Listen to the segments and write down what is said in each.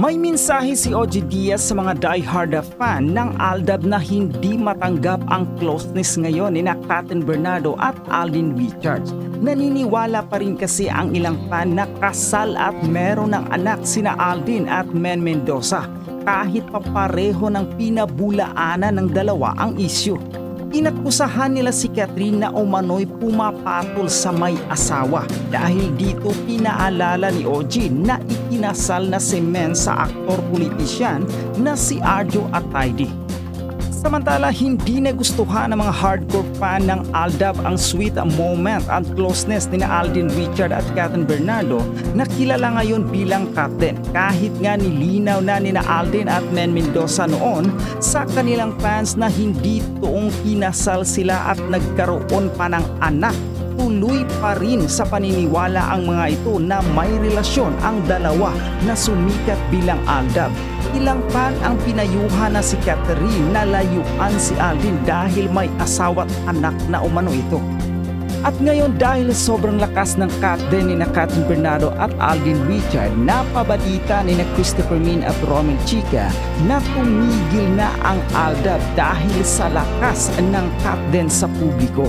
May mensahe si OG Diaz sa mga diehard fan ng Aldab na hindi matanggap ang closeness ngayon ni Catherine Bernardo at Alden Richards. Naniniwala pa rin kasi ang ilang fan na kasal at meron ng anak sina Alden at Men Mendoza kahit papareho ng pinabulaanan ng dalawa ang issue. Inakusahan nila si Catherine na umano'y pumapatol sa may asawa dahil dito pinaalala ni OG na ikinasal na si Men sa aktor-politisyan na si Arjo Atayde. Samantala, hindi nagustuhan ng mga hardcore fan ng Aldab ang sweet moment at closeness ni Alden Richard at Catherine Bernardo na kilala ngayon bilang Captain. Kahit nga nilinaw na ni Alden at Men Mendoza noon sa kanilang fans na hindi toong kinasal sila at nagkaroon pa ng anak, tuloy pa rin sa paniniwala ang mga ito na may relasyon ang dalawa na sumikat bilang Aldab. Ilang fan ang pinayuhan na si Catherine na layuan si Alden dahil may asawa't anak na umano ito. At ngayon dahil sobrang lakas ng Catherine ni Catherine Bernardo at Alden Richard, napabalita ni Christopher Min at Romel Chica na tumigil na ang Aldab dahil sa lakas ng Catherine sa publiko.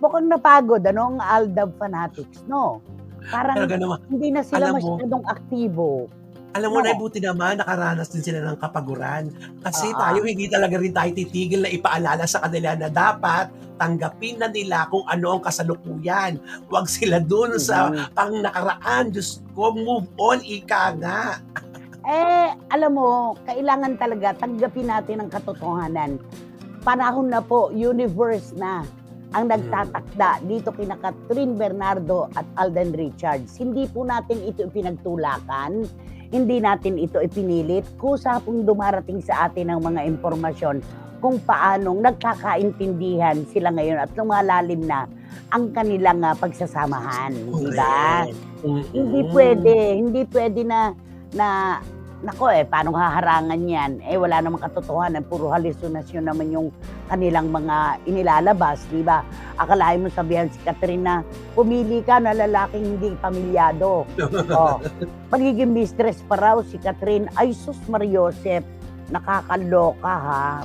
Mukhang napagod ang Aldab fanatics, no? Parang hindi na sila masyadong aktibo. Alam mo na, buti naman nakaranas din sila ng kapaguran. Kasi tayo, hindi talaga rin tayo titigil na ipaalala sa kanila na dapat tanggapin na nila kung ano ang kasalukuyan. Huwag sila dun sa pang nakaraan. Diyos ko, move on, ika nga. Alam mo, kailangan talaga tanggapin natin ang katotohanan. Panahon na po, universe na ang nagtatakda dito kina Catherine Bernardo at Alden Richards. Hindi po natin ito ipinagtulakan, hindi natin ito ipinilit, kusa pong dumarating sa atin ang mga impormasyon kung paanong nagkakaintindihan sila ngayon at lumalalim na ang kanilang pagsasamahan. Diba? Hindi pwede na nako paano haharangan yan? Wala namang katotohanan, puro halusinasyon naman yung kanilang mga inilalabas, di ba? Akalain mo sabihan si Catherine na pumili ka na lalaking hindi pamilyado. Pagiging mistress pa raw si Catherine, ay sus Mariosep, nakakaloka ha.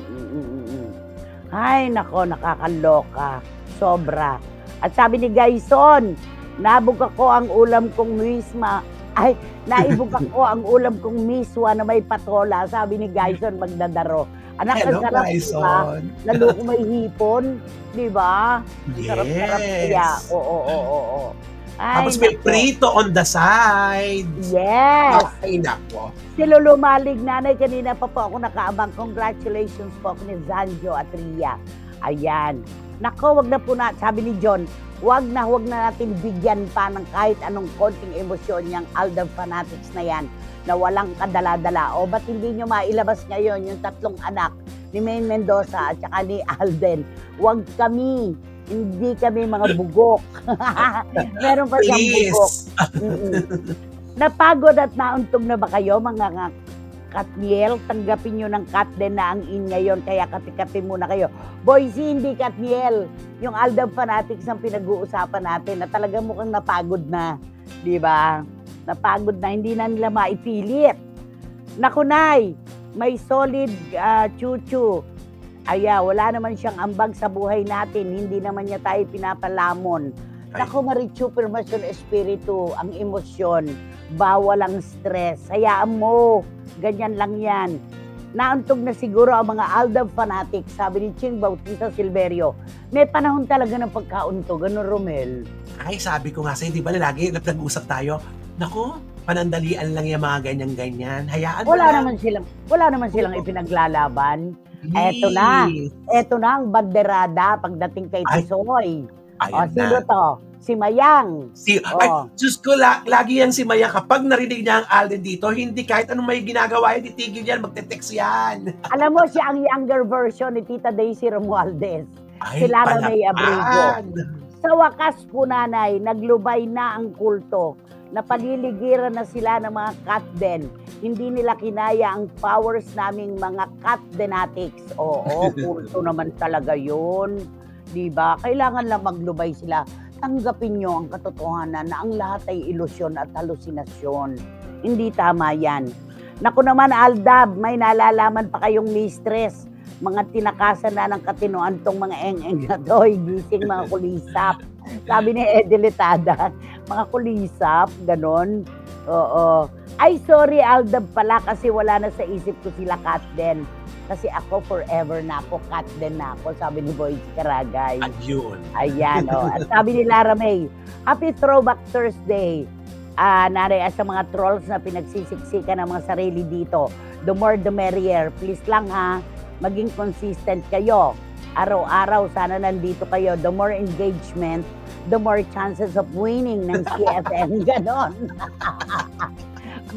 Ay nako, nakakaloka. Sobra. At sabi ni Gaison, nabog ako ang ulam kong misma. Ay, naibog ako ang ulam kong miswa na may patola. Sabi ni Gaison magdadaro. Anak, ang sarap, diba? Lalo kung may hipon, di ba? Yes. Sarap-sarap kaya. Oo. Ay, tapos may prito on the side. Yes. Ay, nako. Si Lolo Malig, nanay, kanina pa po ako nakaabang. Congratulations po ni Zanjo at Ria. Ayan. Nako, wag na po na, sabi ni John, wag na natin bigyan pa ng kahit anong konting emosyon yung Aldab fanatics na yan na walang kadala-dala. O ba't hindi nyo mailabas ngayon yung tatlong anak ni Men Mendoza at saka ni Alden? Wag kami, hindi kami mga bugok. Meron pa siyang bugok. Napagod at nauntog na ba kayo mga Katniel? Tanggapin nyo ng Catden na ang in ngayon, kaya kati-kati muna kayo. Boysie, hindi Katniel. Yung Aldab fanatics ang pinag-uusapan natin na talagang mukhang napagod na. Di ba? Napagod na, hindi na nila maipilit. Nakunay, may solid chuchu. Wala naman siyang ambag sa buhay natin. Hindi naman niya tayo pinapalamon. Naku, Marichu, permasyon espiritu, ang emosyon, bawal ang stress. Hayaan mo, ganyan lang yan. Nauntog na siguro ang mga Aldab fanatics, sabi ni Ching Bautista Silverio. May panahon talaga ng pagkauntog, ano Romel? Ay, sabi ko nga sa'yo, di ba lagi nag-usap tayo? Naku, panandalian lang yung mga ganyan-ganyan. Hayaan mo lang. Wala naman silang ipinaglalaban. Eto na ang banderada pagdating kay Tisoy. Sino to? Si Mayang. Ay, Diyos ko, lagi yan si Mayang. Kapag narinig niya ang Alden dito, hindi kahit anong may ginagawa yan, titigil yan, magte-text yan. Alam mo, siya ang younger version ni Tita Daisy Romualdez. Si Lara May Abrigo. Sa wakas po, nanay, naglubay na ang kulto. Napaliligiran na sila ng mga Catden. Hindi nila kinaya ang powers naming mga Catdenatics. Oo, kulto naman talaga yun. Diba? Kailangan lang maglubay sila. Tanggapin nyo ang katotohanan na ang lahat ay ilusyon at halusinasyon. Hindi tama yan. Naku naman, Aldab, may nalalaman pa kayong mistress. Mga tinakasan na ng katinoan tong mga eng-eng na to. Gising mga kulisap. Sabi ni Edelitada, mga kulisap, ganon. Oo. Ay, sorry, Aldab pala kasi wala na sa isip ko sila Katden. Kasi ako forever na ako, Katden na ako, sabi ni Boy Karagay. Ayun. Ayan, oh. At sabi ni Lara May, Happy Throwback Thursday. Nanay, sa mga trolls na pinagsisiksikan ng mga sarili dito, the more the merrier. Please lang ha, maging consistent kayo. Araw-araw, sana nandito kayo. The more engagement, the more chances of winning ng CFM. Ganon.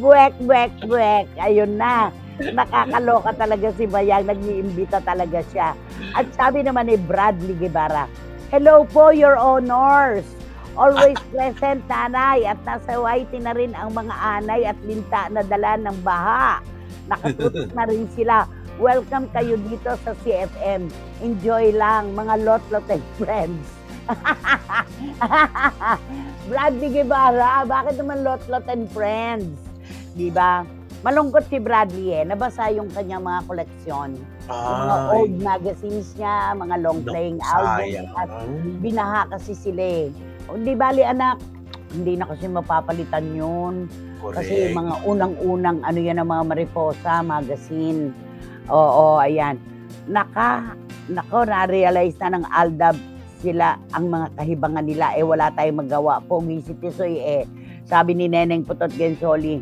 Buwek, buwek, buwek. Ayun na. Nakakaloka talaga si Bayang. Nag-iimbita talaga siya. At sabi naman ni Bradley Guevara, hello po, your honors. Always present, nanay. At nasa white na rin ang mga anay at linta na dala ng baha. Nakatutok na rin sila. Welcome kayo dito sa CFM. Enjoy lang, mga lot-lot and friends. Bradley Guevara, bakit naman lot-lot and friends? Diba? Malungkot si Bradley nabasa yung kanyang mga koleksyon. Yung mga old magazines niya, mga long-playing albums. At binaha kasi sila Hindi bali anak, hindi na kasi mapapalitan yun. Correct. Kasi mga unang-unang yan ang mga Mariposa magazine. Oo, ayan. Nako, na-realize na ng Aldab sila ang mga kahibangan nila. Wala tayong magawa. Pogi si Tisoy sabi ni Neneng Putot Gensoli,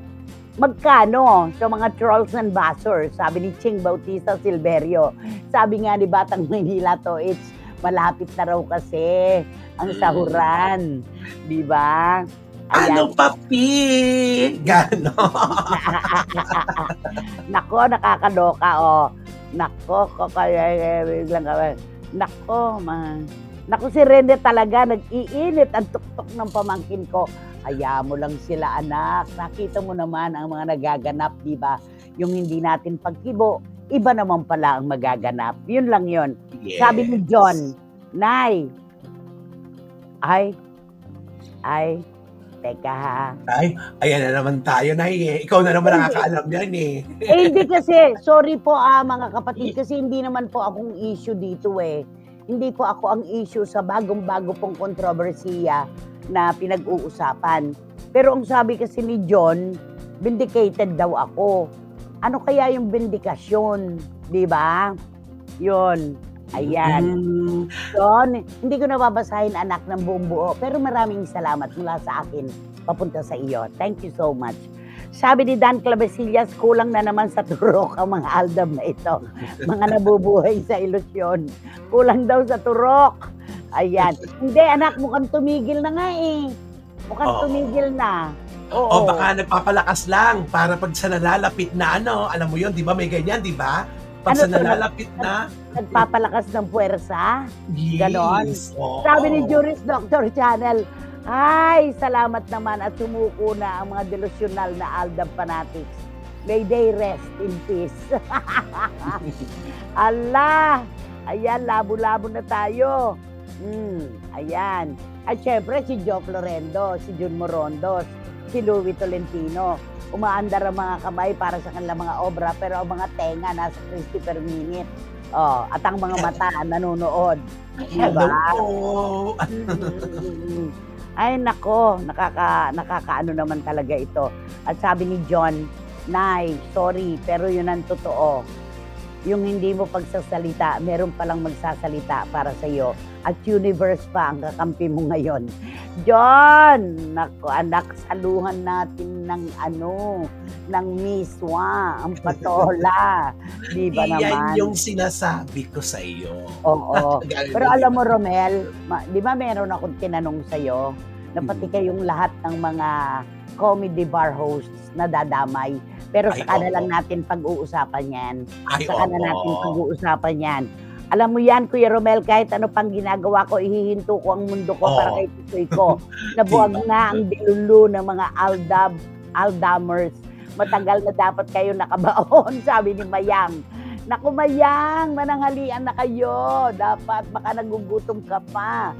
magkano sa mga trolls and buzzers? Sabi ni Ching Bautista Silverio. Sabi nga ni Batang Maynila to, it's malapit na raw kasi ang sahuran. Di ba? Ano, papi? Gano? Nako, nakakaloka, Nako, biglang Nako, si Rene talaga, nag-iinit ang tuktok ng pamangkin ko. Hayaan mo lang sila, anak. Nakita mo naman ang mga nagaganap, di ba? Yung hindi natin pagkibo, iba naman pala ang magaganap. Yun lang yun. Yes. Sabi ni John, Nay, teka ha. Ay, ayan na naman tayo, Nay. Ikaw na naman nakakaalam yan Hindi kasi, sorry po mga kapatid, kasi hindi naman po akong issue dito Hindi po ako ang issue sa bagong-bago pong kontrobersiya na pinag-uusapan. Pero ang sabi kasi ni John, vindicated daw ako. Ano kaya yung vindikasyon? Di ba? Yun. Ayan. John, hindi ko nababasahin anak ng buong buo, pero maraming salamat mula sa akin papunta sa iyo. Thank you so much. Sabi ni Dan Clavesillas, kulang na naman sa turok ang mga Aldab na ito. Mga nabubuhay sa ilusyon. Kulang daw sa turok. Ayan. Hindi anak, mukhang tumigil na nga Mukhang tumigil na. Oo. O baka nagpapalakas lang para pag sa nalalapit na alam mo yun, di ba may ganyan, di ba? Pag sa nalalapit na. Nagpapalakas ng puwersa. Yes. Ganon. Sabi ni Juris Dr. Channel, ay, salamat naman at sumuko na ang mga delusional na Aldab fanatics. May they rest in peace. Allah! Ayan, labo-labo na tayo. Ayan. At syempre, si Joe Florendo, si Jun Morondos, si Louie Tolentino. Umaandar ang mga kamay para sa kanilang mga obra, pero ang mga tenga nasa 60 per minute. At ang mga mata nanonood. Diba? Ay, nako, nakakaano naman talaga ito. At sabi ni John, Nay, sorry, pero yun ang totoo. Yung hindi mo pagsasalita, meron palang magsasalita para sa iyo. At universe pa ang kakampi mo ngayon. John, nako anak, saluhan natin ng ng miswa, ang patola. Di ba naman? Yan yung sinasabi ko sa iyo. Oo. Pero alam mo, Romel, di ba meron akong tinanong sa iyo na pati kayong lahat ng mga comedy bar hosts na dadamay. Pero saka na lang natin pag-uusapan yan. Saka na natin pag-uusapan yan. Alam mo yan, Kuya Romel, kahit ano pang ginagawa ko, ihihinto ko ang mundo ko para kay Tisoy ko. Nabuwag na ang dilulu ng mga Aldamers. Matagal na dapat kayo nakabaon, sabi ni Mayang. Naku, Mayang, mananghalian na kayo. Dapat, baka nagugutom ka pa.